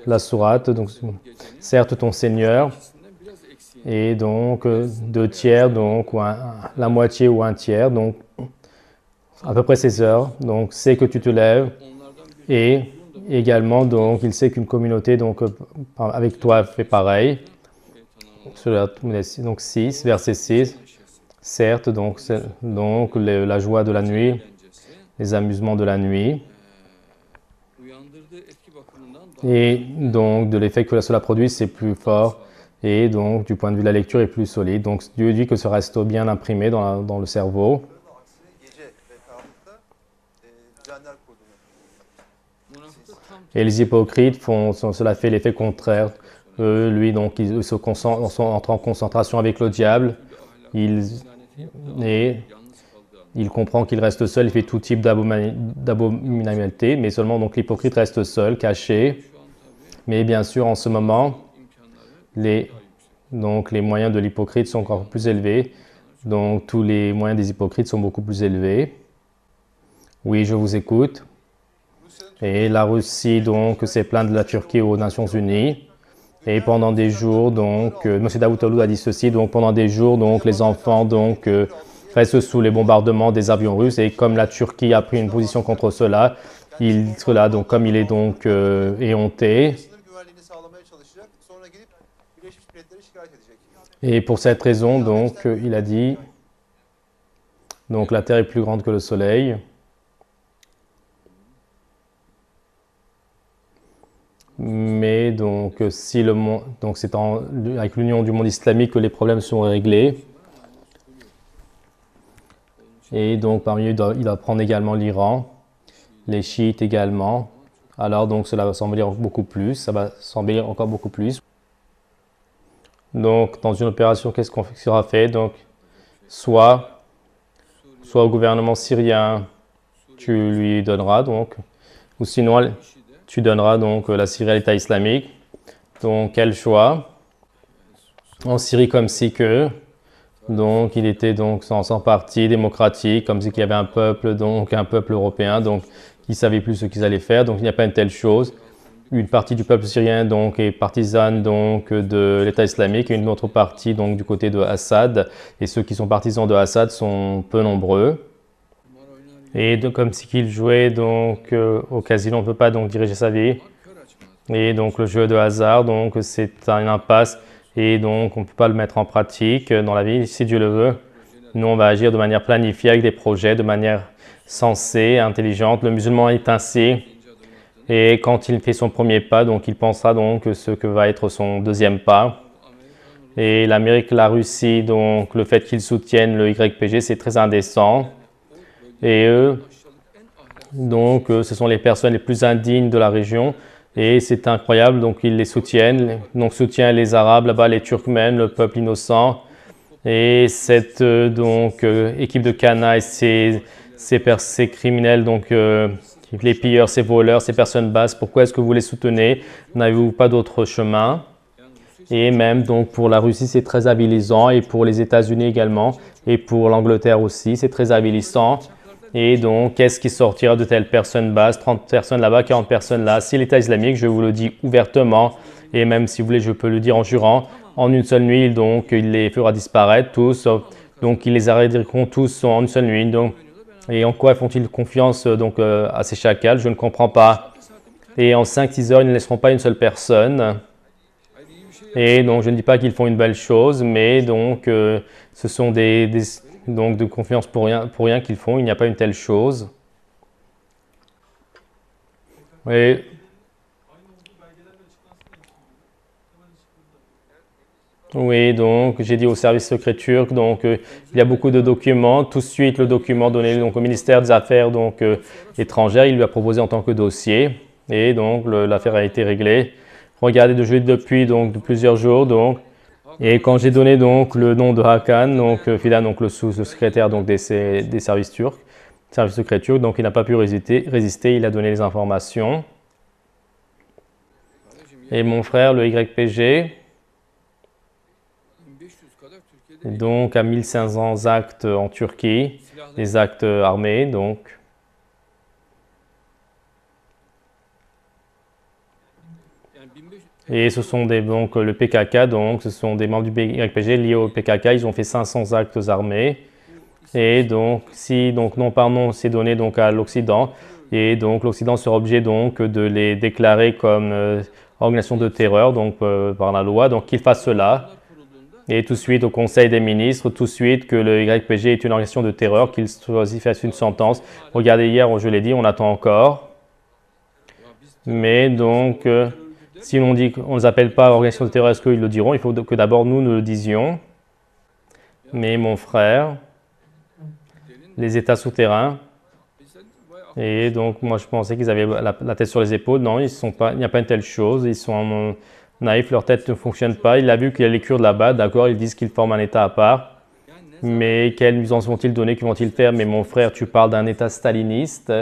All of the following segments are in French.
la sourate, donc certes ton Seigneur, et donc 2/3, donc ou la moitié ou 1/3, donc à peu près 16 heures, donc sait que tu te lèves, et également donc il sait qu'une communauté donc avec toi fait pareil. Donc 6, verset 6, certes donc la joie de la nuit, les amusements de la nuit, et donc de l'effet que cela produit c'est plus fort, et donc du point de vue de la lecture est plus solide. Donc Dieu dit que ce reste bien imprimé dans le cerveau. Et les hypocrites cela fait l'effet contraire. Lui, donc, ils sont en concentration avec le diable. Il comprend qu'il reste seul, il fait tout type d'abominabilité, mais seulement donc l'hypocrite reste seul, caché. Mais bien sûr, en ce moment, les moyens de l'hypocrite sont encore plus élevés. Donc, tous les moyens des hypocrites sont beaucoup plus élevés. Oui, je vous écoute. Et la Russie, donc, s'est plainte de la Turquie aux Nations Unies. Et pendant des jours, donc, M. Davutoglu a dit ceci, donc pendant des jours, donc, les enfants, donc, restent sous les bombardements des avions russes. Et comme la Turquie a pris une position contre cela, donc, comme il est donc éhonté. Et pour cette raison, donc, il a dit, donc, la Terre est plus grande que le Soleil. Mais donc, si le monde, donc c'est avec l'union du monde islamique que les problèmes sont réglés. Et donc, parmi eux, il va prendre également l'Iran, les chiites également. Alors, donc, cela va s'embellir beaucoup plus, ça va s'embellir encore beaucoup plus. Donc, dans une opération, qu'est-ce qu'on sera fait? Donc, soit au gouvernement syrien, tu lui donneras, donc, ou sinon, tu donneras donc la Syrie à l'État islamique. Donc, quel choix? En Syrie, comme si que, donc, il était donc sans parti démocratique, comme si qu'il y avait un peuple européen, donc, qui savait plus ce qu'ils allaient faire. Donc, il n'y a pas une telle chose. Une partie du peuple syrien donc est partisane donc de l'État islamique et une autre partie donc du côté de Assad. Et ceux qui sont partisans de Assad sont peu nombreux. Et donc, comme si qu'il jouait donc au casino, on ne peut pas donc diriger sa vie. Et donc le jeu de hasard, donc c'est une impasse et donc on ne peut pas le mettre en pratique dans la vie si Dieu le veut. Nous on va agir de manière planifiée avec des projets, de manière sensée, intelligente. Le musulman est ainsi. Et quand il fait son premier pas, donc il pensera donc ce que va être son deuxième pas. Et l'Amérique, la Russie, donc le fait qu'ils soutiennent le YPG, c'est très indécent. Et eux, donc ce sont les personnes les plus indignes de la région. Et c'est incroyable, donc ils les soutiennent. Donc soutient les Arabes là-bas, les Turkmènes, le peuple innocent. Et cette équipe de canailles, ces criminels, donc les pilleurs, ces voleurs, ces personnes basses, pourquoi est-ce que vous les soutenez? N'avez-vous pas d'autre chemin? Et même donc pour la Russie, c'est très avilisant, et pour les États-Unis également, et pour l'Angleterre aussi, c'est très avilissant. Et donc, qu'est-ce qui sortira de telles personnes basses? 30 personnes là-bas, 40 personnes là. Si l'État islamique, je vous le dis ouvertement, et même si vous voulez, je peux le dire en jurant, en une seule nuit, donc il les fera disparaître tous, donc ils les arrêteront tous en une seule nuit. Donc, et en quoi font-ils confiance donc à ces chacals? Je ne comprends pas. Et en 5-6 heures, ils ne laisseront pas une seule personne. Et donc, je ne dis pas qu'ils font une belle chose, mais donc, ce sont donc de confiance pour rien qu'ils font. Il n'y a pas une telle chose. Et oui, donc j'ai dit au service secret turc, donc il y a beaucoup de documents. Tout de suite, le document donné donc, au ministère des Affaires donc, étrangères, il lui a proposé en tant que dossier. Et donc l'affaire a été réglée. Regardez depuis donc, de plusieurs jours. Donc, et quand j'ai donné donc, le nom de Hakan, donc Fidan, donc, le sous-secrétaire donc, des services turcs, services secrets turcs, donc il n'a pas pu résister, il a donné les informations. Et mon frère, le YPG, donc à 1500 actes en Turquie, des actes armés, donc. Et ce sont donc le PKK, donc ce sont des membres du YPG liés au PKK. Ils ont fait 500 actes armés. Et donc, si donc non par non, c'est donné donc à l'Occident, et donc l'Occident sera obligé donc de les déclarer comme organisation de terreur, donc par la loi, donc qu'ils fassent cela. Et tout de suite au Conseil des ministres, tout de suite que le YPG est une organisation de terreur, qu'ils fassent une sentence. Regardez, hier, je l'ai dit, on attend encore. Mais donc, si on dit qu'on ne les appelle pas organisation de terreur, est-ce qu'ils le diront? Il faut que d'abord nous le disions. Mais mon frère, les États souterrains, et donc moi je pensais qu'ils avaient la tête sur les épaules. Non, il n'y a pas une telle chose. Ils sont naïfs, leur tête ne fonctionne pas. Il a vu qu'il y a les Kurdes là-bas, d'accord, ils disent qu'ils forment un État à part. Mais quelle nuisance vont-ils donner, que vont-ils faire? Mais mon frère, tu parles d'un État staliniste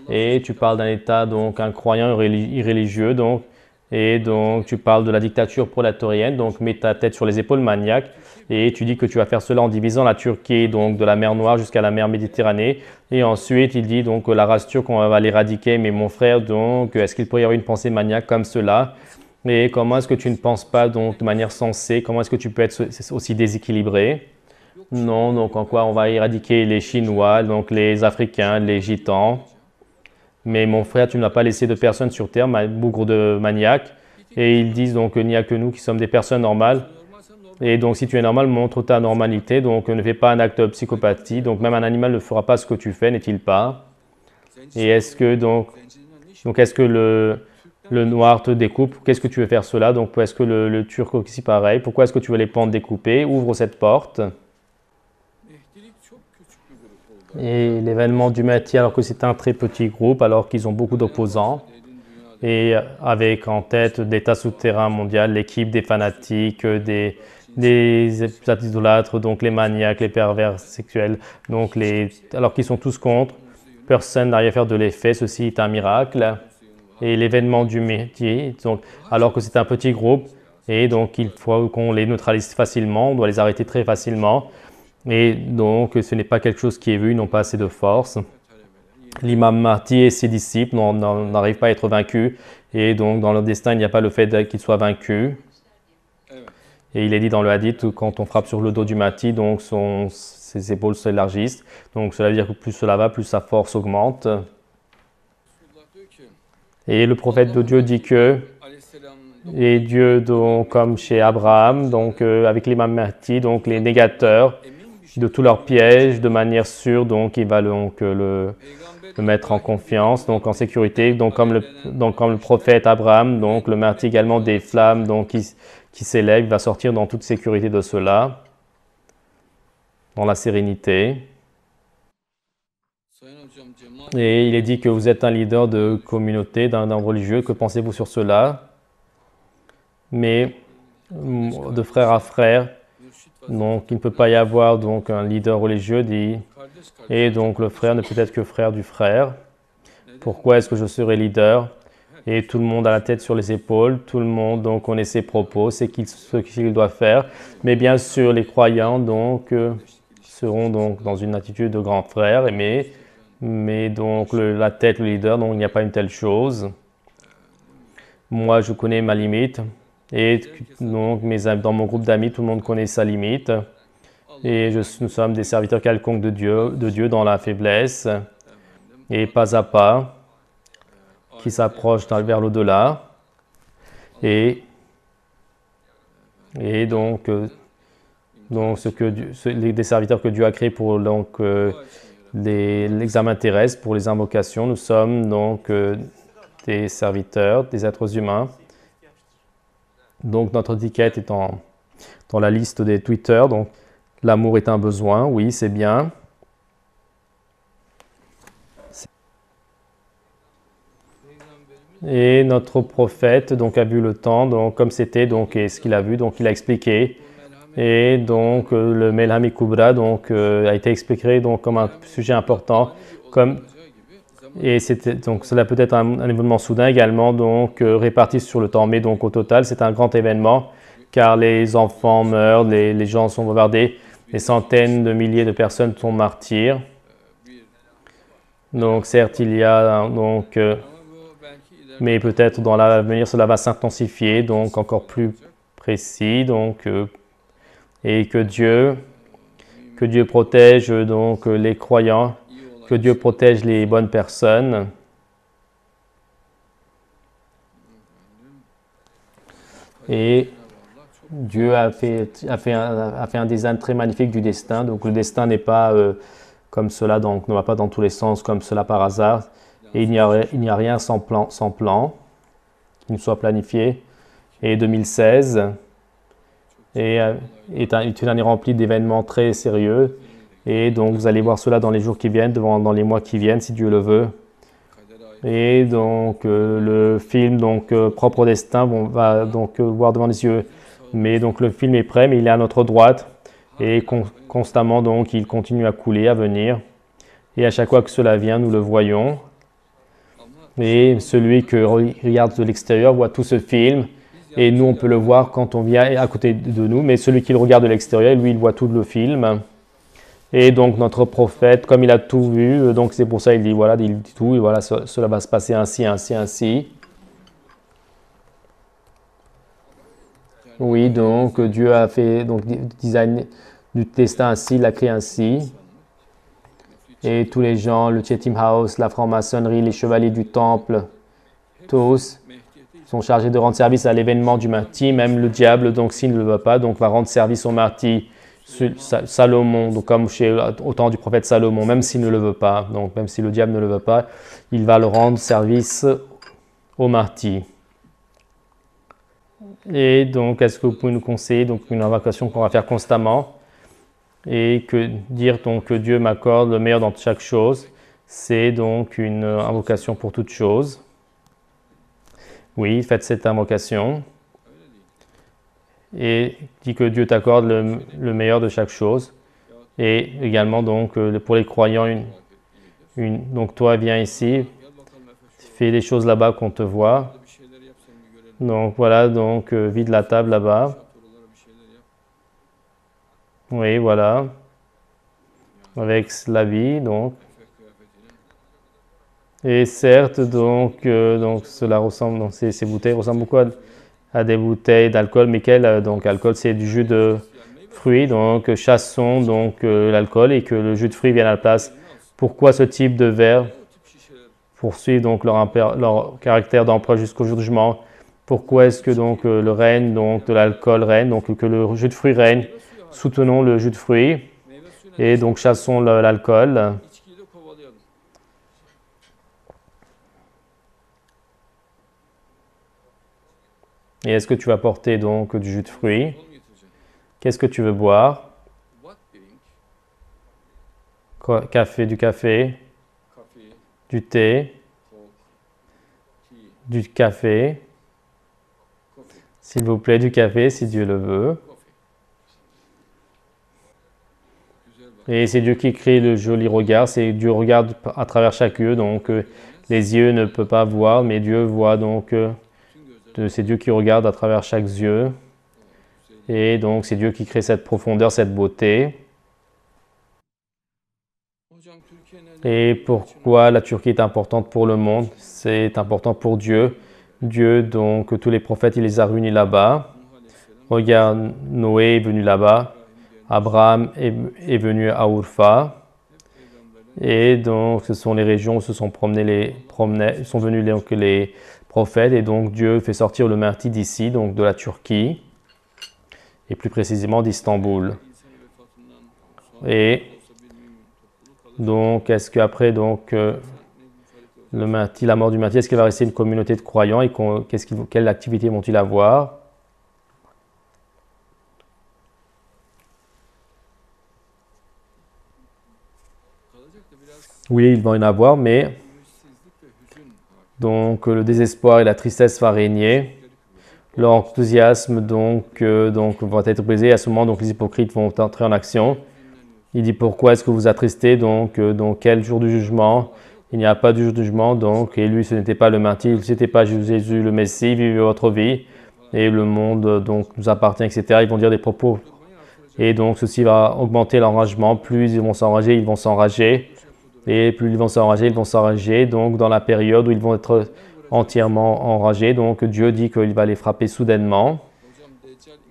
et tu parles d'un État donc incroyant, irréligieux, donc, et donc tu parles de la dictature prolétarienne, donc mets ta tête sur les épaules, maniaque, et tu dis que tu vas faire cela en divisant la Turquie donc de la mer Noire jusqu'à la mer Méditerranée, et ensuite il dit donc la race turque on va l'éradiquer. Mais mon frère, donc est-ce qu'il pourrait y avoir une pensée maniaque comme cela? Mais comment est-ce que tu ne penses pas donc de manière sensée? Comment est-ce que tu peux être aussi déséquilibré? Non, donc en quoi on va éradiquer les Chinois, donc les Africains, les Gitans? Mais mon frère, tu n'as pas laissé de personnes sur terre, bougre de maniaques. Et ils disent donc qu'il n'y a que nous qui sommes des personnes normales. Et donc si tu es normal, montre ta normalité. Donc ne fais pas un acte de psychopathie. Donc même un animal ne fera pas ce que tu fais, n'est-il pas? Et est-ce que donc est-ce que le noir te découpe? Qu'est-ce que tu veux faire cela? Donc est-ce que le turc aussi pareil? Pourquoi est-ce que tu veux les pentes découpées? Ouvre cette porte. Et l'événement du Mahdi, alors que c'est un très petit groupe, alors qu'ils ont beaucoup d'opposants, et avec en tête l'État souterrain mondial, l'équipe des fanatiques, des idolâtres, donc les maniaques, les pervers sexuels, donc alors qu'ils sont tous contre, personne n'arrive à faire de l'effet, ceci est un miracle. Et l'événement du Mahdi, donc, alors que c'est un petit groupe, et donc il faut qu'on les neutralise facilement, on doit les arrêter très facilement. Et donc, ce n'est pas quelque chose qui est vu, ils n'ont pas assez de force. L'imam Mahdi et ses disciples n'arrivent pas à être vaincus. Et donc, dans leur destin, il n'y a pas le fait qu'ils soient vaincus. Et il est dit dans le hadith, quand on frappe sur le dos du Mahdi, donc ses épaules s'élargissent. Donc, cela veut dire que plus cela va, plus sa force augmente. Et le prophète de Dieu dit que, et Dieu, donc, comme chez Abraham, donc avec l'imam Mahdi, donc les négateurs, de tous leurs pièges de manière sûre, donc il va donc le mettre en confiance, donc en sécurité, donc comme le prophète Abraham, donc le Mahdi également des flammes donc qui s'élèvent, va sortir dans toute sécurité de cela, dans la sérénité. Et il est dit que vous êtes un leader de communauté, d'un religieux, que pensez-vous sur cela? Mais de frère à frère, donc il ne peut pas y avoir donc un leader religieux dit, et donc le frère ne peut être que frère du frère. Pourquoi est-ce que je serai leader? Et tout le monde a la tête sur les épaules, tout le monde donc connaît ses propos, c'est ce qu'il doit faire. Mais bien sûr les croyants donc seront donc dans une attitude de grand frère, mais donc la tête, le leader, donc il n'y a pas une telle chose. Moi je connais ma limite. Et donc, dans mon groupe d'amis, tout le monde connaît sa limite. Et nous sommes des serviteurs quelconques de Dieu dans la faiblesse. Et pas à pas, qui s'approchent vers l'au-delà. Et donc des serviteurs que Dieu a créés pour l'examen terrestre, pour les invocations, nous sommes donc des serviteurs, des êtres humains. Donc notre étiquette est dans la liste des Twitter. Donc l'amour est un besoin, oui, c'est bien. Et notre prophète donc a vu le temps, donc comme c'était, donc et ce qu'il a vu, donc il a expliqué. Et donc le Melham-i Kubra donc a été expliqué donc comme un sujet important, et donc cela peut être un événement soudain également, donc réparti sur le temps. Mais donc au total, c'est un grand événement, car les enfants meurent, les gens sont bombardés, des centaines de milliers de personnes sont martyrs. Donc certes, il y a donc mais peut-être dans l'avenir cela va s'intensifier, donc encore plus précis, donc et que Dieu protège donc les croyants, que Dieu protège les bonnes personnes. Et Dieu a fait un design très magnifique du destin. Donc le destin n'est pas comme cela, donc ne va pas dans tous les sens comme cela par hasard. Et il n'y a rien sans plan qui ne soit planifié. Et 2016 est une année remplie d'événements très sérieux. Et donc vous allez voir cela dans les jours qui viennent, dans les mois qui viennent, si Dieu le veut. Et donc le film Propre au destin, on va donc voir devant les yeux. Mais donc le film est prêt, mais il est à notre droite. Et constamment donc il continue à couler, à venir. Et à chaque fois que cela vient, nous le voyons. Et celui qui regarde de l'extérieur voit tout ce film. Et nous, on peut le voir quand on vient à côté de nous. Mais celui qui le regarde de l'extérieur, lui, il voit tout le film. Et donc notre prophète, comme il a tout vu, donc c'est pour ça il dit voilà, il dit tout, et voilà, cela va se passer ainsi, ainsi, ainsi. Oui, donc Dieu a fait donc design du destin ainsi, il l'a créé ainsi. Et tous les gens, le Chetim House, la franc-maçonnerie, les chevaliers du temple, tous sont chargés de rendre service à l'événement du Mahdi, même le diable, donc s'il ne le veut pas, donc va rendre service au Mahdi. Salomon, donc comme au temps du prophète Salomon, même s'il ne le veut pas, donc même si le diable ne le veut pas, il va le rendre service au Mahdi. Et donc, est-ce que vous pouvez nous conseiller donc une invocation qu'on va faire constamment et que dire donc que Dieu m'accorde le meilleur dans chaque chose, c'est donc une invocation pour toute chose. Oui, faites cette invocation. Et dit que Dieu t'accorde le meilleur de chaque chose. Et également, donc, pour les croyants, donc toi, viens ici, fais les choses là-bas qu'on te voit. Donc, voilà, donc, vide la table là-bas. Oui, voilà. Avec la vie, donc. Et certes, donc cela ressemble, donc ces bouteilles ressemblent beaucoup à des bouteilles d'alcool, mais donc alcool c'est du jus de fruits, donc chassons donc l'alcool et que le jus de fruits vienne à la place. Pourquoi ce type de verre? Poursuivre donc leur caractère d'empereur jusqu'au jugement. Pourquoi est-ce que donc le règne donc de l'alcool règne, donc que le jus de fruits règne? Soutenons le jus de fruits et donc chassons l'alcool. Et est-ce que tu vas porter donc du jus de fruits? Qu'est-ce que tu veux boire? Du café, du thé, du café. S'il vous plaît, du café si Dieu le veut. Et c'est Dieu qui crée le joli regard. C'est Dieu regarde à travers chaque yeux, donc les yeux ne peuvent pas voir, mais Dieu voit donc. C'est Dieu qui regarde à travers chaque yeux. Et donc, c'est Dieu qui crée cette profondeur, cette beauté. Et pourquoi la Turquie est importante pour le monde? C'est important pour Dieu. Dieu, donc, tous les prophètes, il les a réunis là-bas. Regarde, Noé est venu là-bas. Abraham est venu à Urfa. Et donc, ce sont les régions où se sont sont venus donc, les prophètes. Et donc, Dieu fait sortir le Mahdi d'ici, donc de la Turquie. Et plus précisément d'Istanbul. Et donc, est-ce qu'après la mort du Mahdi, est-ce qu'il va rester une communauté de croyants et quelle activité vont-ils avoir? Oui, ils vont y en avoir, mais donc le désespoir et la tristesse va régner. Leur enthousiasme donc va être brisé. À ce moment, donc les hypocrites vont entrer en action. Il dit pourquoi est-ce que vous attristez donc quel jour du jugement? Il n'y a pas de jour du jugement donc et lui ce n'était pas le Mahdi, ce n'était pas Jésus le Messie. Vivez votre vie et le monde donc nous appartient, etc. Ils vont dire des propos et donc ceci va augmenter l'enragement. Plus ils vont s'enrager, ils vont s'enrager et plus ils vont s'enrager, ils vont s'enrager. Donc dans la période où ils vont être entièrement enragés. Donc Dieu dit qu'il va les frapper soudainement.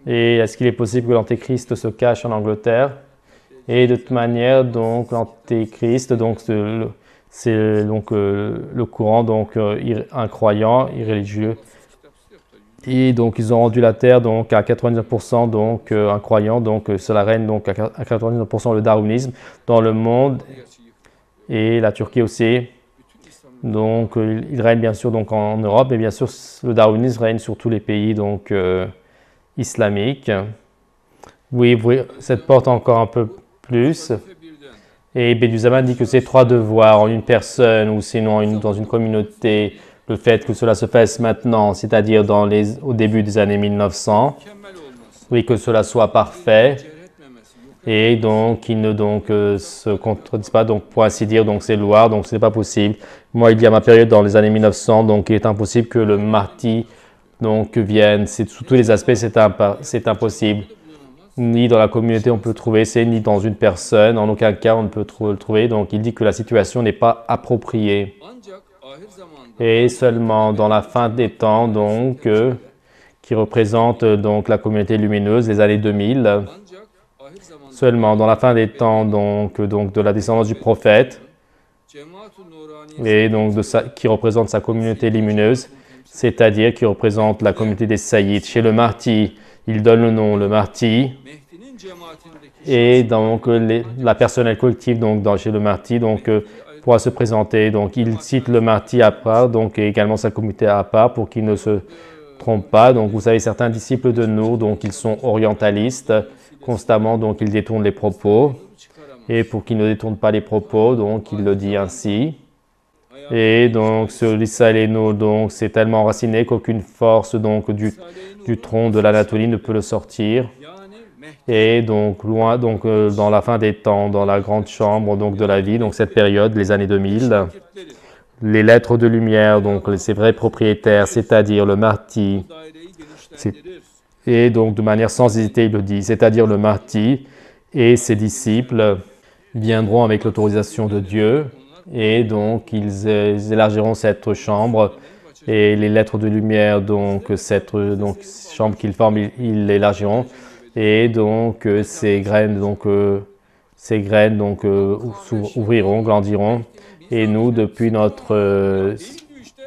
Et est-ce qu'il est possible que l'Antéchrist se cache en Angleterre? Et de toute manière, donc l'Antéchrist, donc c'est donc le courant donc incroyant, irréligieux. Et donc ils ont rendu la Terre donc à 99% donc incroyant. Donc cela règne donc à 99% le darwinisme dans le monde et la Turquie aussi. Donc il règne bien sûr donc en Europe, et bien sûr le darwinisme règne sur tous les pays donc islamiques. Oui, cette porte encore un peu plus. Et Bediüzzaman dit que c'est 3 devoirs en une personne ou sinon dans une communauté. Le fait que cela se fasse maintenant, c'est-à-dire au début des années 1900, oui, que cela soit parfait. Et donc, qu'il ne se contredise pas, donc pour ainsi dire, donc c'est loin, donc ce n'est pas possible. Moi, il y a ma période dans les années 1900, donc il est impossible que le Mahdi donc vienne. Sous tous les aspects, c'est impossible. Ni dans la communauté on peut le trouver, ni dans une personne, en aucun cas on ne peut le trouver. Donc il dit que la situation n'est pas appropriée. Et seulement dans la fin des temps, donc, qui représente donc la communauté lumineuse, les années 2000, seulement dans la fin des temps, donc de la descendance du prophète, et donc qui représente sa communauté lumineuse, c'est-à-dire qui représente la communauté des Saïds. Chez le Mahdi, il donne le nom, le Mahdi, et donc la personnelle collective donc chez le Mahdi donc pourra se présenter. Donc il cite le Mahdi à part, donc et également sa communauté à part pour qu'il ne se trompe pas. Donc vous savez, certains disciples de Nour, donc ils sont orientalistes constamment, donc ils détournent les propos, et pour qu'ils ne détournent pas les propos, donc il le dit ainsi. Et donc ce Lissa et Nour, donc c'est tellement enraciné qu'aucune force donc du tronc de l'Anatolie ne peut le sortir. Et donc loin, donc dans la fin des temps, dans la grande chambre donc de la vie, donc cette période, les années 2000, les lettres de lumière, donc ses vrais propriétaires, c'est-à-dire le Mahdi, et donc de manière sans hésiter, il le dit, c'est-à-dire le Mahdi et ses disciples viendront avec l'autorisation de Dieu, et donc ils élargiront cette chambre, et les lettres de lumière, donc cette chambre qu'ils forment, ils l'élargiront. Et donc ces graines ouvriront, grandiront, et nous depuis notre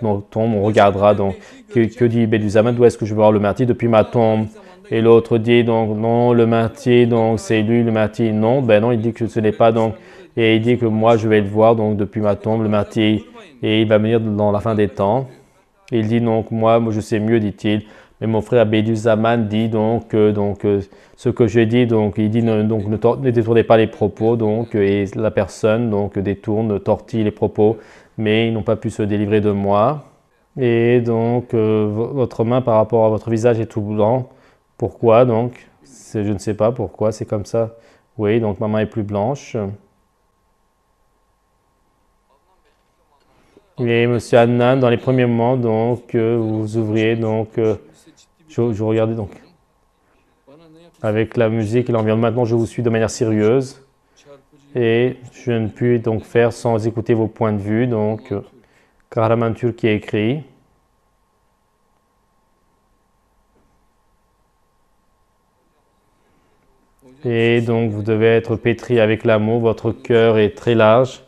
tombe on regardera. Donc que dit Bediüzzaman, d'où est-ce que je vais voir le Mahdi? Depuis ma tombe. Et l'autre dit donc non, le Mahdi donc c'est lui le Mahdi. Non, ben non, il dit que ce n'est pas donc, et il dit que moi je vais le voir donc depuis ma tombe, le Mahdi, et il va venir dans la fin des temps. Et il dit donc moi je sais mieux, dit-il. Mais mon frère Bediüzzaman dit donc ce que je dis, donc il dit ne détournez pas les propos, donc et la personne donc détourne, tortille les propos, mais ils n'ont pas pu se délivrer de moi. Et donc votre main par rapport à votre visage est tout blanc. Pourquoi donc? Je ne sais pas pourquoi, c'est comme ça. Oui, donc ma main est plus blanche. Et Monsieur Adnan, dans les premiers moments, donc vous ouvriez donc je regardais donc avec la musique et l'environnement. Maintenant, je vous suis de manière sérieuse et je ne puis donc faire sans écouter vos points de vue. Donc, Kahraman Türk qui a écrit. Et donc, vous devez être pétri avec l'amour. Votre cœur est très large.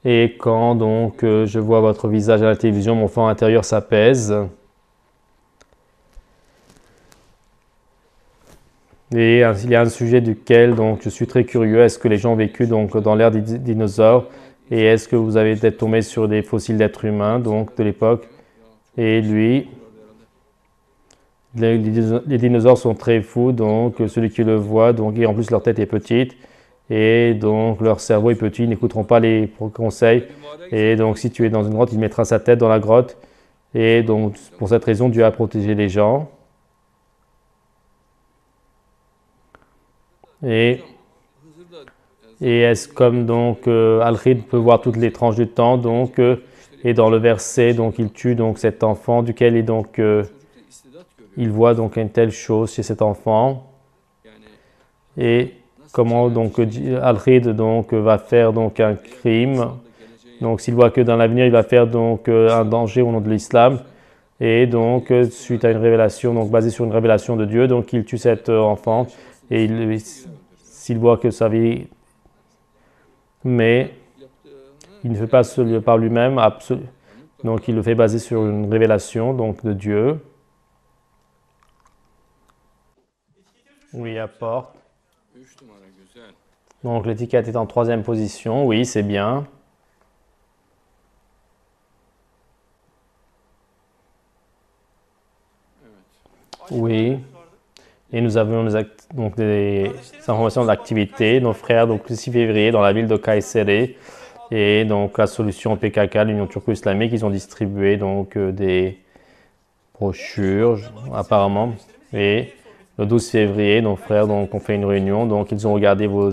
Et quand donc je vois votre visage à la télévision, mon fort intérieur s'apaise. Et il y a un sujet duquel donc, je suis très curieux. Est-ce que les gens ont vécu donc, dans l'ère des dinosaures? Et est-ce que vous avez peut-être tombé sur des fossiles d'êtres humains donc, de l'époque? Et lui, les dinosaures sont très fous, donc celui qui le voit, donc, et en plus leur tête est petite. Et donc leur cerveau est petit, ils n'écouteront pas les conseils. Et donc si tu es dans une grotte, il mettra sa tête dans la grotte. Et donc pour cette raison, Dieu a protégé les gens. Et est-ce comme donc Al-Khid peut voir toutes les tranches du temps, donc et dans le verset, donc il tue donc cet enfant duquel il voit donc une telle chose chez cet enfant. Et comment donc Al-Khid donc va faire donc un crime Donc, s'il voit que dans l'avenir, il va faire donc un danger au nom de l'islam, et donc, suite à une révélation, donc basée sur une révélation de Dieu, donc il tue cet enfant, et s'il voit que sa vie, mais il ne fait pas cela par lui-même, donc il le fait basé sur une révélation donc de Dieu. Oui, apporte. Donc l'étiquette est en 3e position, oui, c'est bien. Oui. Et nous avons donc des informations d'activité. Nos frères, donc le 6 février, dans la ville de Kayseri, et donc la solution PKK, l'Union turco-islamique, ils ont distribué donc des brochures, apparemment. Et le 12 février, nos frères donc, ont fait une réunion, donc ils ont regardé vos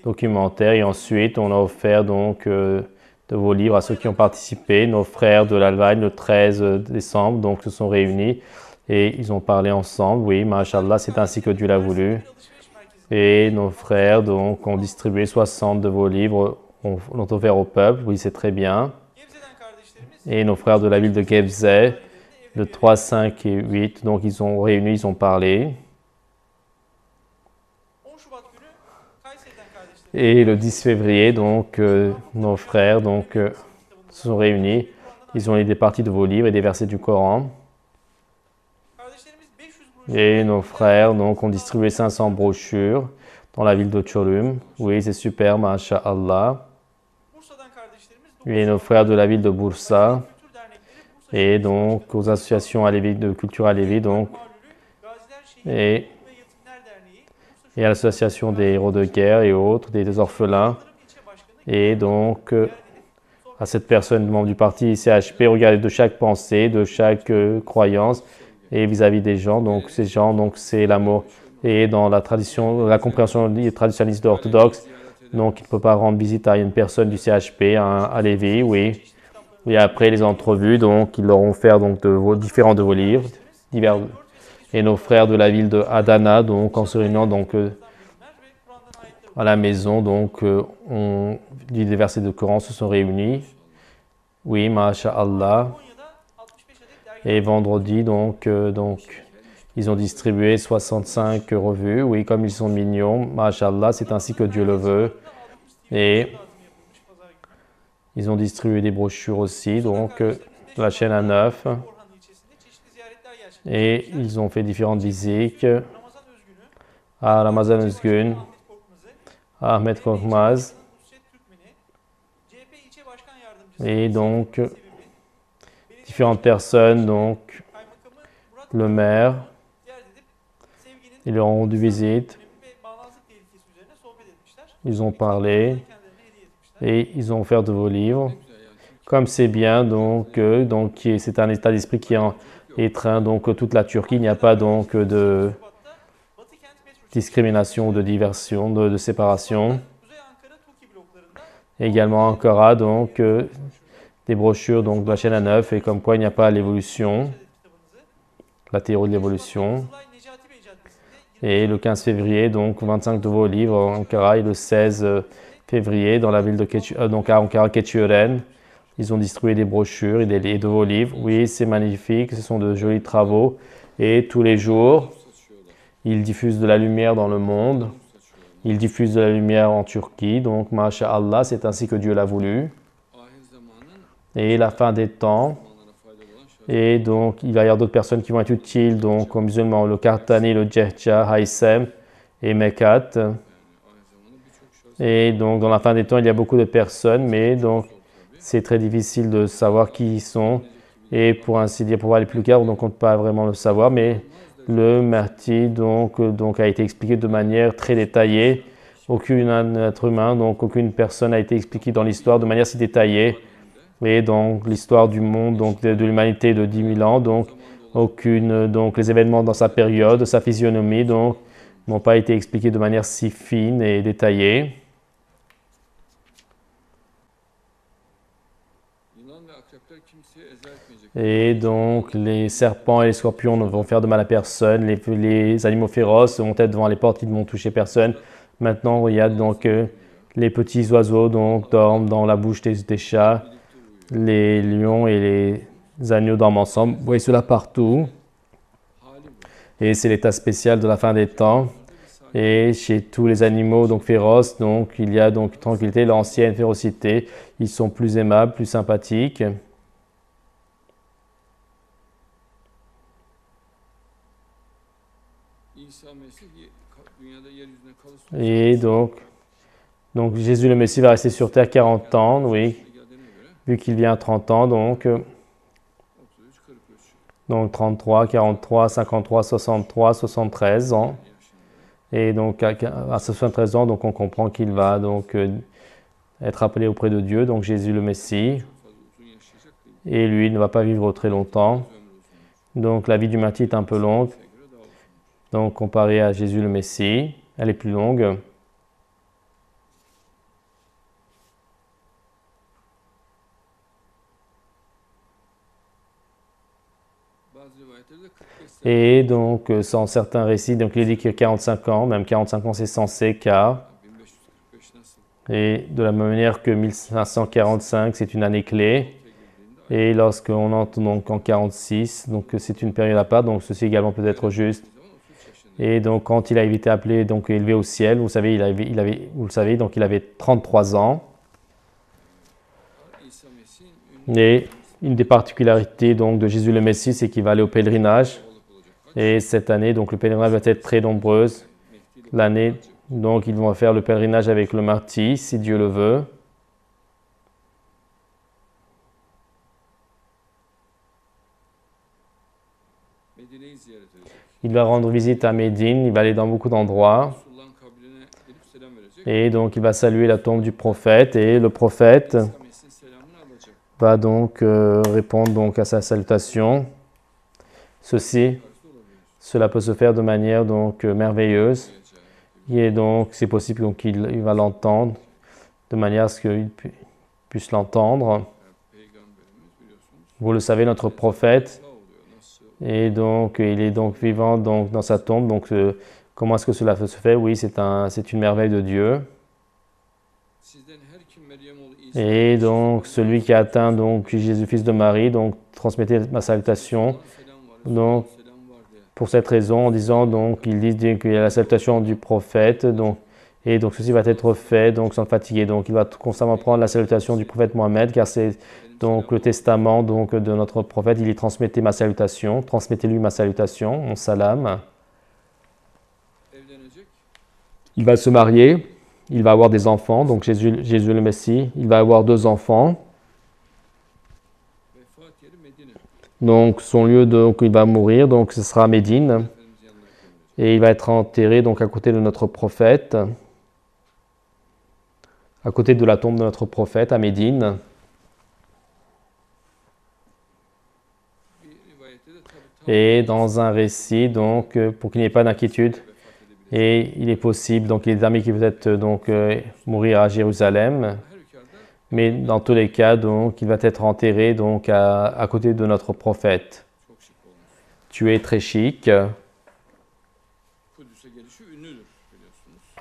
documentaires et ensuite on a offert donc de vos livres à ceux qui ont participé. Nos frères de l'Allemagne, le 13 décembre, donc se sont réunis et ils ont parlé ensemble. Oui, Masha'Allah, c'est ainsi que Dieu l'a voulu. Et nos frères donc ont distribué 60 de vos livres, l'ont offert au peuple. Oui, c'est très bien. Et nos frères de la ville de Gebze, le 3, 5 et 8, donc ils ont réuni, ils ont parlé. Et le 10 février, donc, nos frères donc, se sont réunis. Ils ont lu des parties de vos livres et des versets du Coran. Et nos frères donc, ont distribué 500 brochures dans la ville de Çorum. Oui, c'est super, Masha'Allah. Et nos frères de la ville de Bursa. Et donc, aux associations alévites de culture alévite, donc, et à l'association des héros de guerre et autres, des orphelins. Et donc, à cette personne, membre du parti CHP, regardez de chaque pensée, de chaque croyance, et vis-à-vis des gens. Donc, ces gens, donc, c'est l'amour. Et dans la tradition, la compréhension traditionnaliste orthodoxe, donc, il ne peut pas rendre visite à une personne du CHP, à Lévi, oui. Et après les entrevues, donc, ils leur ont offert donc, différents de vos livres, divers. Et nos frères de la ville de Adana, donc, en se réunissant donc, à la maison, donc, ont dit des versets de Coran, se sont réunis. Oui, Masha'Allah. Et vendredi, donc, ils ont distribué 65 revues. Oui, comme ils sont mignons, Masha'Allah, c'est ainsi que Dieu le veut. Et ils ont distribué des brochures aussi, donc, de la chaîne A9. Et ils ont fait différentes visites à Ramazan Özgün, à Ahmet Korkmaz. Et donc, différentes personnes, donc, le maire, ils leur ont rendu visite. Ils ont parlé et ils ont offert de vos livres. Comme c'est bien, donc c'est un état d'esprit qui étreint donc toute la Turquie. Il n'y a pas donc de discrimination, de diversion, de séparation. Et également Ankara, donc des brochures donc, de la chaîne A9 et comme quoi il n'y a pas l'évolution, la théorie de l'évolution. Et le 15 février, donc 25 de vos livres en Ankara et le 16 février dans la ville de donc à Ankara Keçiören. Ils ont distribué des brochures et de vos livres. Oui, c'est magnifique, ce sont de jolis travaux. Et tous les jours, ils diffusent de la lumière dans le monde. Ils diffusent de la lumière en Turquie. Donc, Masha'Allah, c'est ainsi que Dieu l'a voulu. Et la fin des temps. Et donc, il va y avoir d'autres personnes qui vont être utiles, donc aux musulmans, le Kartani, le Djehja, Haysem et Mekat. Et donc, dans la fin des temps, il y a beaucoup de personnes, mais donc, c'est très difficile de savoir qui ils sont. Et pour ainsi dire, pour aller plus clair, donc on ne peut pas vraiment le savoir, mais le Mahdi donc a été expliqué de manière très détaillée. Aucun être humain, donc aucune personne a été expliquée dans l'histoire de manière si détaillée. Et donc l'histoire du monde, donc de l'humanité de 10 000 ans, donc les événements dans sa période, sa physionomie, donc n'ont pas été expliqués de manière si fine et détaillée. Et donc les serpents et les scorpions ne vont faire de mal à personne, les animaux féroces vont être devant les portes, ils ne vont toucher personne. Maintenant, il y a donc Les petits oiseaux donc dorment dans la bouche des chats. Les lions et les agneaux dorment ensemble. Vous voyez cela partout. Et c'est l'état spécial de la fin des temps. Et chez tous les animaux donc féroces, donc il y a donc tranquillité, l'ancienne férocité. Ils sont plus aimables, plus sympathiques. Et donc Jésus le Messie va rester sur terre 40 ans, oui, vu qu'il vient à 30 ans, donc 33, 43, 53, 63, 73 ans. Et donc à 73 ans, donc on comprend qu'il va donc être appelé auprès de Dieu, donc Jésus le Messie. Et lui ne va pas vivre très longtemps. Donc la vie du martyr est un peu longue. Donc comparée à Jésus le Messie, elle est plus longue. Et donc, dans certains récits, donc il est dit qu'il y a 45 ans, même 45 ans c'est censé, car, et de la même manière que 1545, c'est une année clé, et lorsqu'on entre donc en 46, donc c'est une période à part, donc ceci également peut être juste. Et donc, quand il a été appelé, donc élevé au ciel, vous savez, vous le savez, donc il avait 33 ans. Et une des particularités donc de Jésus le Messie, c'est qu'il va aller au pèlerinage. Et cette année, donc le pèlerinage va être très nombreuse. L'année, donc ils vont faire le pèlerinage avec le martyr, si Dieu le veut. Il va rendre visite à Médine, il va aller dans beaucoup d'endroits. Et donc il va saluer la tombe du prophète et le prophète va donc répondre donc à sa salutation. Cela peut se faire de manière donc merveilleuse. Et donc c'est possible qu'il va l'entendre de manière à ce qu'il puisse l'entendre. Vous le savez, notre prophète, et donc il est donc vivant donc dans sa tombe. Donc comment est-ce que cela se fait? Oui, c'est une merveille de Dieu. Et donc celui qui a atteint donc Jésus fils de Marie, donc transmettez ma salutation. Donc pour cette raison, en disant donc il dit qu'il y a la salutation du prophète, donc et donc ceci va être fait donc sans le fatiguer. Donc il va constamment prendre la salutation du prophète Mohammed, car c'est donc le testament donc de notre prophète. Il dit transmettez ma salutation, transmettez-lui ma salutation, mon salam. Il va se marier. Il va avoir des enfants, donc Jésus le Messie, il va avoir 2 enfants. Donc son lieu donc il va mourir, donc ce sera à Médine. Et il va être enterré donc à côté de notre prophète, à côté de la tombe de notre prophète à Médine. Et dans un récit, donc pour qu'il n'y ait pas d'inquiétude, et il est possible, donc il est permis qu'il peut-être donc mourir à Jérusalem, mais dans tous les cas, donc il va être enterré donc à côté de notre prophète. Tu es très chic.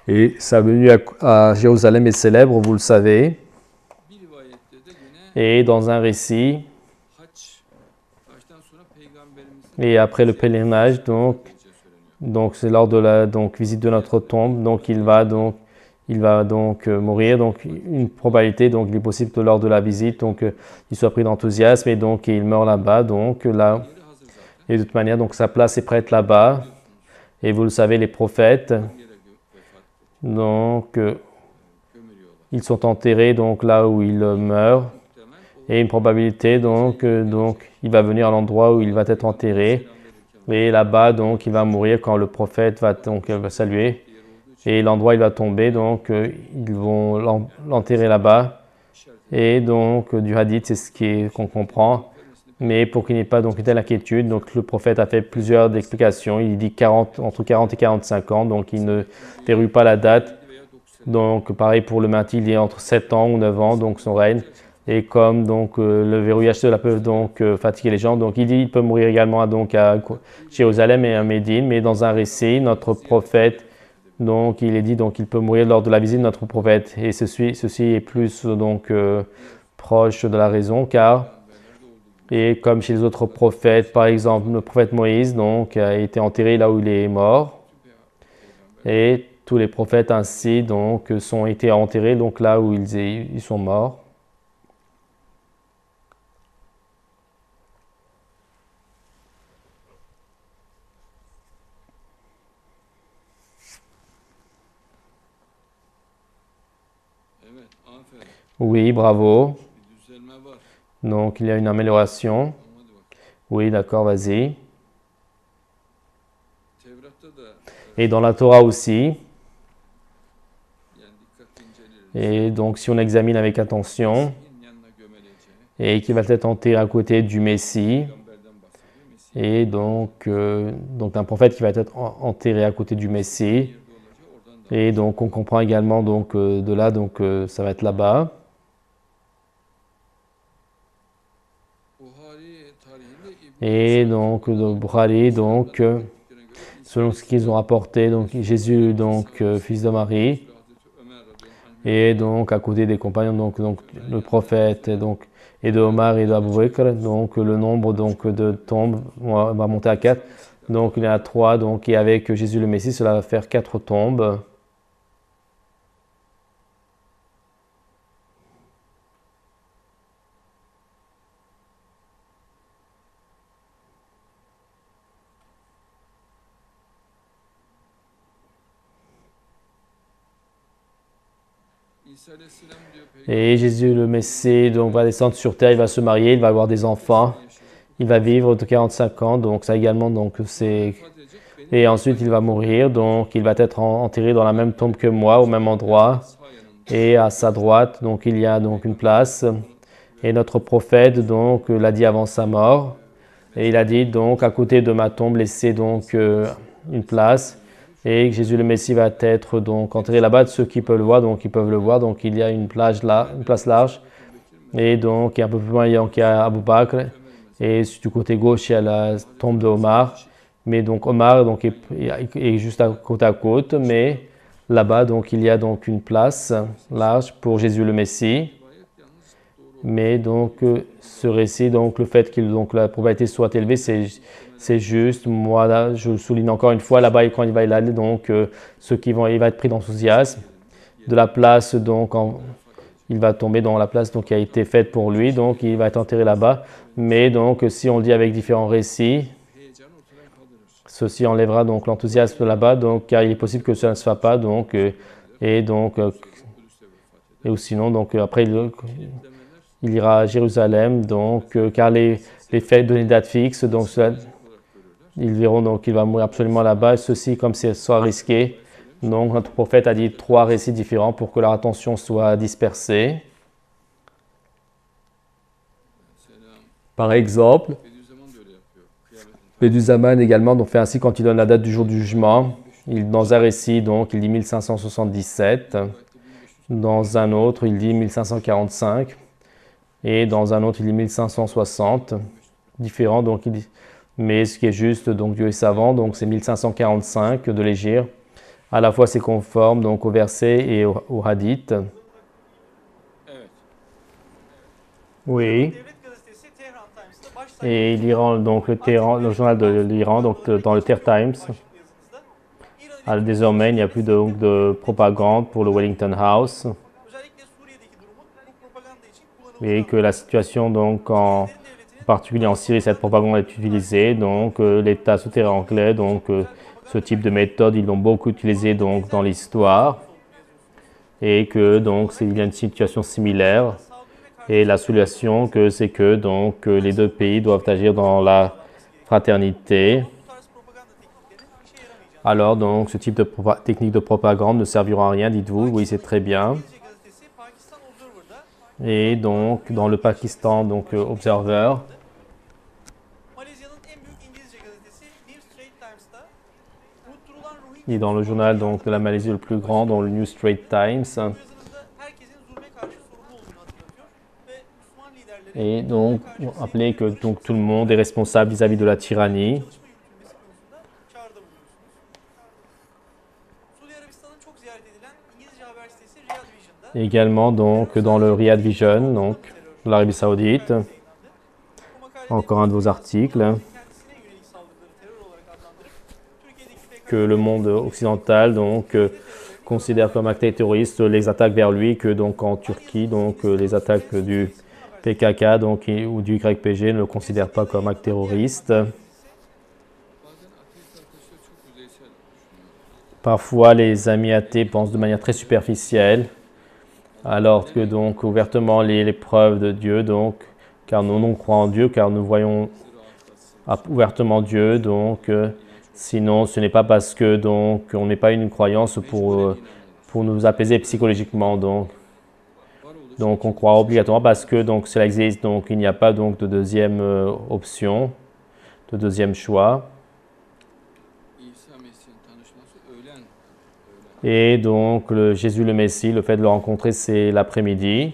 Et sa venue à Jérusalem est célèbre, vous le savez. Et dans un récit, et après le pèlerinage, donc c'est lors de la visite de notre tombe, donc il va donc mourir. Donc une probabilité, donc il est possible que lors de la visite, donc il soit pris d'enthousiasme et donc il meurt là-bas. Donc là, et de toute manière, donc sa place est prête là-bas. Et vous le savez, les prophètes, donc ils sont enterrés donc là où ils meurent. Et une probabilité, donc il va venir à l'endroit où il va être enterré. Et là-bas, donc, il va mourir quand le prophète va saluer. Et l'endroit où il va tomber, donc, ils vont l'enterrer là-bas. Et donc, du hadith, c'est ce qu'on comprend. Mais pour qu'il n'y ait pas donc une telle inquiétude, donc le prophète a fait plusieurs explications. Il dit entre 40 et 45 ans, donc il ne verrouille pas la date. Donc, pareil pour le martyr, il est entre 7 ans ou 9 ans, donc son règne. Et comme donc le verrouillage cela peut donc fatiguer les gens, donc il dit il peut mourir également donc à Jérusalem et à Médine, mais dans un récit, notre prophète Donc il est dit donc il peut mourir lors de la visite de notre prophète. Et ceci est plus donc proche de la raison car et comme chez les autres prophètes, par exemple le prophète Moïse donc a été enterré là où il est mort. Et tous les prophètes ainsi donc sont été enterrés donc là où ils sont morts. Oui, bravo. Donc il y a une amélioration. Oui, d'accord, vas-y. Et dans la Torah aussi. Et donc si on examine avec attention, et qui va être enterré à côté du Messie, et donc un prophète qui va être enterré à côté du Messie, et donc on comprend également donc de là donc ça va être là-bas. Et donc Bukhari donc selon ce qu'ils ont rapporté donc Jésus donc fils de Marie. Et donc à côté des compagnons donc le prophète et de Omar et de Abu Bakr, donc le nombre donc de tombes va monter à 4. Donc il y en a 3 donc et avec Jésus le Messie cela va faire 4 tombes. Et Jésus le Messie donc va descendre sur terre, il va se marier, il va avoir des enfants, il va vivre de 45 ans, donc ça également donc c'est et ensuite il va mourir, donc il va être enterré dans la même tombe que moi au même endroit et à sa droite donc il y a donc une place et notre prophète donc l'a dit avant sa mort et il a dit donc à côté de ma tombe laissez donc une place. Et Jésus le Messie va être donc enterré là-bas. Ceux qui peuvent le voir, donc ils peuvent le voir. Donc il y a une plage là, une place large. Et donc un peu plus loin, il y a Abu Bakr. Et du côté gauche, il y a la tombe de Omar. Mais donc Omar donc, est juste à côte. Mais là-bas, donc il y a donc une place large pour Jésus le Messie. Mais donc ce récit, donc le fait que donc la probabilité soit élevée, c'est juste. Moi, là, je souligne encore une fois, là-bas, quand il va y aller, donc, il va être pris d'enthousiasme. De la place, donc, il va tomber dans la place donc, qui a été faite pour lui, donc il va être enterré là-bas. Mais donc, si on le dit avec différents récits, ceci enlèvera donc l'enthousiasme là-bas, donc, car il est possible que cela ne se fasse pas, donc, et donc, et sinon, donc, après, il ira à Jérusalem, donc, car les faits donnent une date fixe, donc, ils verront donc qu'il va mourir absolument là-bas. Ceci, comme ce soit risqué, donc notre prophète a dit 3 récits différents pour que leur attention soit dispersée. Par exemple, Béduzaman également donc fait ainsi quand il donne la date du jour du jugement. Dans un récit, donc, il dit 1577. Dans un autre, il dit 1545. Et dans un autre, il dit 1560. Différent, donc il dit. Mais ce qui est juste, donc Dieu est savant, donc c'est 1545 de l'Égir. À la fois c'est conforme donc au verset et au hadith. Oui. Et l'Iran, donc le journal de l'Iran, donc dans le Ter Times. Alors, désormais, il n'y a plus de propagande pour le Wellington House. Et que la situation donc en particulier en Syrie, cette propagande est utilisée, donc l'État souterrain anglais, donc ce type de méthode, ils l'ont beaucoup utilisé donc dans l'histoire, et que donc il y a une situation similaire, et la solution c'est que donc les deux pays doivent agir dans la fraternité. Alors donc ce type de technique de propagande ne servira à rien, dites-vous, oui c'est très bien. Et donc dans le Pakistan, donc Observer. Et dans le journal donc, de la Malaisie le plus grand, dans le New Straits Times. Et donc, rappelez que donc, tout le monde est responsable vis-à-vis de la tyrannie. Également donc dans le Riyadh Vision, donc de l'Arabie Saoudite. Encore un de vos articles que le monde occidental donc considère comme acte terroriste les attaques vers lui, que donc en Turquie donc les attaques du PKK donc ou du YPG ne le considèrent pas comme acte terroriste. Parfois, les amis athées pensent de manière très superficielle, alors que donc ouvertement les preuves de Dieu, donc, car nous croyons en Dieu, car nous voyons ouvertement Dieu, donc sinon ce n'est pas parce que donc on n'est pas une croyance pour nous apaiser psychologiquement, donc on croit obligatoirement parce que donc cela existe, donc il n'y a pas donc de deuxième option, de deuxième choix. Et donc, Jésus le Messie, le fait de le rencontrer, c'est l'après-midi.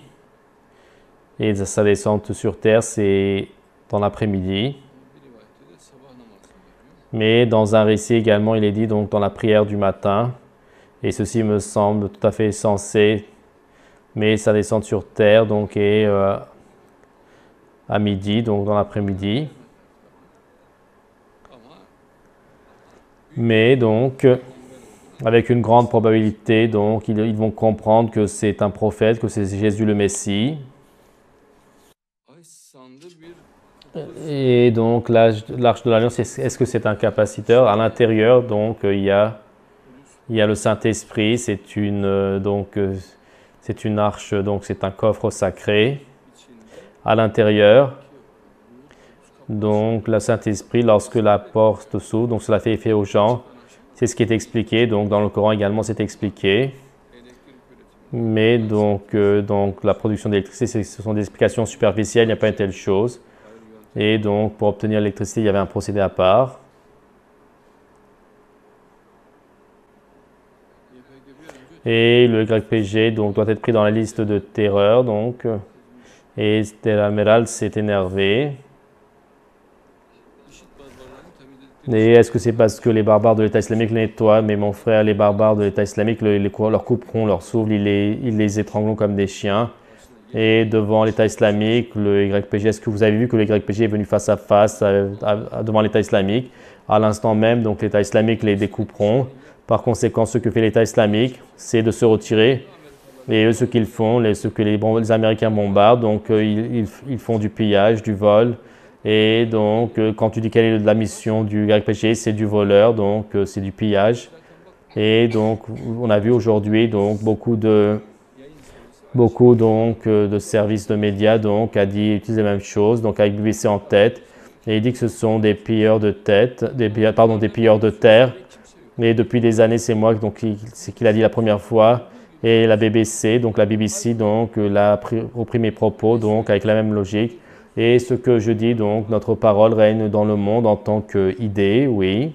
Et sa descente sur terre, c'est dans l'après-midi. Mais dans un récit également, il est dit donc dans la prière du matin. Et ceci me semble tout à fait sensé. Mais sa descente sur terre donc est à midi, donc dans l'après-midi. Mais donc, avec une grande probabilité, donc, ils vont comprendre que c'est un prophète, que c'est Jésus le Messie. Et donc, l'arche de l'Alliance, est-ce que c'est un capaciteur? À l'intérieur, donc, il y a le Saint-Esprit, c'est une arche, donc c'est un coffre sacré. À l'intérieur, donc, le Saint-Esprit, lorsque la porte s'ouvre, donc cela fait effet aux gens. C'est ce qui est expliqué, donc dans le Coran également c'est expliqué. Mais donc la production d'électricité, ce sont des explications superficielles, il n'y a pas une telle chose. Et donc pour obtenir l'électricité, il y avait un procédé à part. Et le YPG donc, doit être pris dans la liste de terreur. Donc, et l'amiral s'est énervé. Et est-ce que c'est parce que les barbares de l'État islamique le nettoient? Mais mon frère, les barbares de l'État islamique leur couperont leur souffle, ils les étrangleront comme des chiens. Et devant l'État islamique, le YPG, est-ce que vous avez vu que le YPG est venu face à face devant l'État islamique? À l'instant même, donc l'État islamique les découperont. Par conséquent, ce que fait l'État islamique, c'est de se retirer. Et eux, ce qu'ils font, ce que les Américains bombardent, donc ils font du pillage, du vol. Et donc, quand tu dis quelle est la mission du YPG, c'est du voleur, donc c'est du pillage. Et donc, on a vu aujourd'hui donc beaucoup de services de médias donc utilisent la même chose, donc avec BBC en tête. Et il dit que ce sont des pilleurs de pilleurs de terre. Mais depuis des années, c'est moi donc c'est qu'il a dit la première fois. Et la BBC donc l'a repris mes propos donc avec la même logique. Et ce que je dis, donc, notre parole règne dans le monde en tant qu'idée, oui.